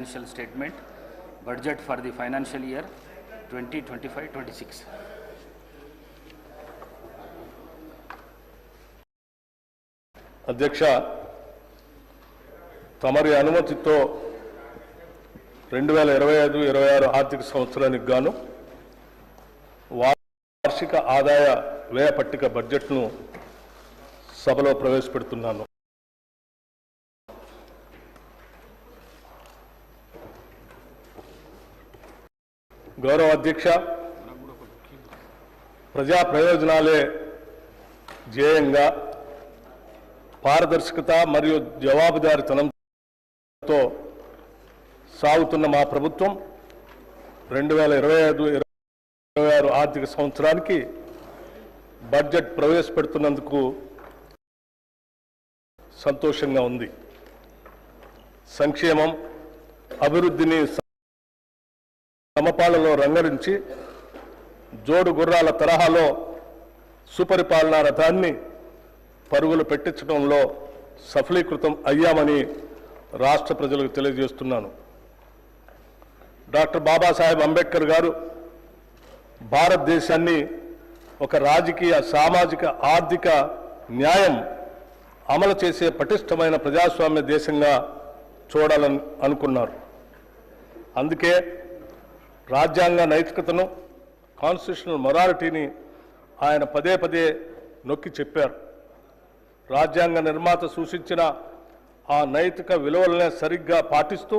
Financial statement, budget for the financial year 2025-26. అధ్యక్ష, తమరి అనుమతితో 2025-26 ఆర్థిక సంవత్సరానికి గాను వార్షిక ఆదాయ వ్యయ పట్టిక బడ్జెట్ను సభలో ప్రవేశపెడుతున్నాను. గౌరవ అధ్యక్ష, ప్రజా ప్రయోజనాలే ధ్యేయంగా పారదర్శకత మరియు జవాబుదారీతనంతో సాగుతున్న మా ప్రభుత్వం 2025-26 ఆర్థిక సంవత్సరానికి బడ్జెట్ ప్రవేశపెడుతున్నందుకు సంతోషంగా ఉంది. సంక్షేమం, అభివృద్ధిని సమపాలలో రంగరించి జోడు గుర్రాల తరహాలో సుపరిపాలనా రథాన్ని పరుగులు పెట్టించడంలో సఫలీకృతం అయ్యామని రాష్ట్ర ప్రజలకు తెలియజేస్తున్నాను. డాక్టర్ బాబాసాహెబ్ అంబేద్కర్ గారు భారతదేశాన్ని ఒక రాజకీయ, సామాజిక, ఆర్థిక న్యాయం అమలు చేసే పటిష్టమైన ప్రజాస్వామ్య దేశంగా చూడాలని అనుకున్నారు. అందుకే రాజ్యాంగ నైతికతను, కాన్స్టిట్యూషనల్ మొరాలిటీని ఆయన పదే పదే నొక్కి చెప్పారు. రాజ్యాంగ నిర్మాత సూచించిన ఆ నైతిక విలువలనే సరిగ్గా పాటిస్తూ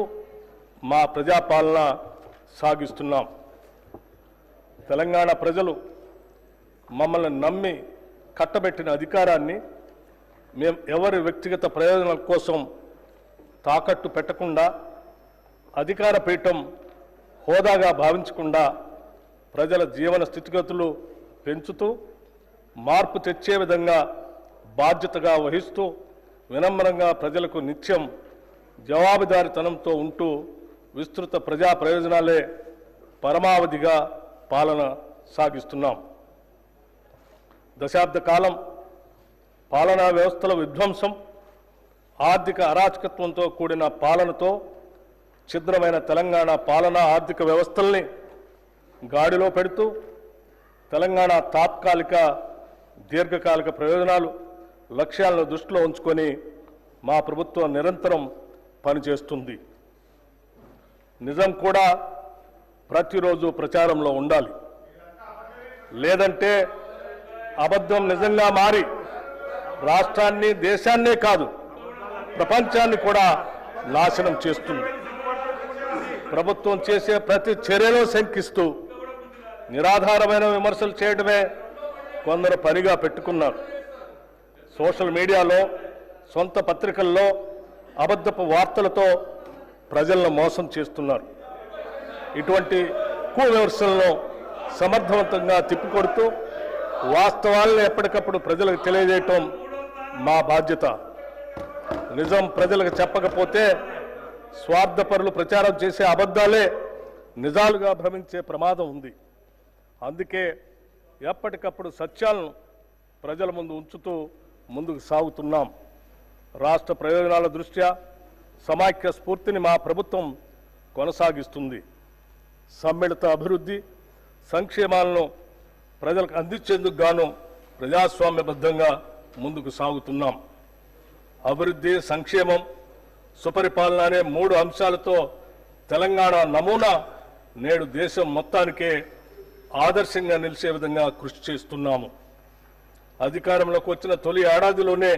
మా ప్రజాపాలన సాగిస్తున్నాం. తెలంగాణ ప్రజలు మమ్మల్ని నమ్మి కట్టబెట్టిన అధికారాన్ని మేము ఎవరి వ్యక్తిగత ప్రయోజనాల కోసం తాకట్టు పెట్టకుండా, అధికార పీఠం హోదాగా భావించకుండా ప్రజల జీవన స్థితిగతులు పెంచుతూ, మార్పు తెచ్చే విధంగా బాధ్యతగా వహిస్తూ, వినమ్రంగా ప్రజలకు నిత్యం జవాబుదారీతనంతో ఉంటూ విస్తృత ప్రజా ప్రయోజనాలే పరమావధిగా పాలన సాగిస్తున్నాం. దశాబ్ద కాలం పాలనా వ్యవస్థల విధ్వంసం, ఆర్థిక అరాచకత్వంతో కూడిన పాలనతో ఛిద్రమైన తెలంగాణ పాలనా ఆర్థిక వ్యవస్థల్ని గాడిలో పెడుతూ తెలంగాణ తాత్కాలిక, దీర్ఘకాలిక ప్రయోజనాలు, లక్ష్యాలను దృష్టిలో ఉంచుకొని మా ప్రభుత్వం నిరంతరం పనిచేస్తుంది. నిజం కూడా ప్రతిరోజు ప్రచారంలో ఉండాలి. లేదంటే అబద్ధం నిజంగా మారి రాష్ట్రాన్ని, దేశాన్నే కాదు ప్రపంచాన్ని కూడా నాశనం చేస్తుంది. ప్రభుత్వం చేసే ప్రతి చర్యలో శంకిస్తూ నిరాధారమైన విమర్శలు చేయడమే కొందరు పనిగా పెట్టుకున్నారు. సోషల్ మీడియాలో, సొంత పత్రికల్లో అబద్ధపు వార్తలతో ప్రజలను మోసం చేస్తున్నారు. ఇటువంటి విమర్శలను సమర్థవంతంగా తిప్పికొడుతూ వాస్తవాలను ఎప్పటికప్పుడు ప్రజలకు తెలియజేయటం మా బాధ్యత. నిజం ప్రజలకు చెప్పకపోతే స్వార్థపరులు ప్రచారం చేసే అబద్ధాలే నిజాలుగా భ్రమించే ప్రమాదం ఉంది. అందుకే ఎప్పటికప్పుడు సత్యాలను ప్రజల ముందు ఉంచుతూ ముందుకు సాగుతున్నాం. రాష్ట్ర ప్రయోజనాల దృష్ట్యా సమాఖ్య స్ఫూర్తిని మా ప్రభుత్వం కొనసాగిస్తుంది. సమ్మిళిత అభివృద్ధి, సంక్షేమాలను ప్రజలకు అందించేందుకు గాను ప్రజాస్వామ్యబద్ధంగా ముందుకు సాగుతున్నాం. అభివృద్ధి, సంక్షేమం, సుపరిపాలన అనే 3 అంశాలతో తెలంగాణ నమూనా నేడు దేశం మొత్తానికే ఆదర్శంగా నిలిచే విధంగా కృషి చేస్తున్నాము. అధికారంలోకి వచ్చిన తొలి ఏడాదిలోనే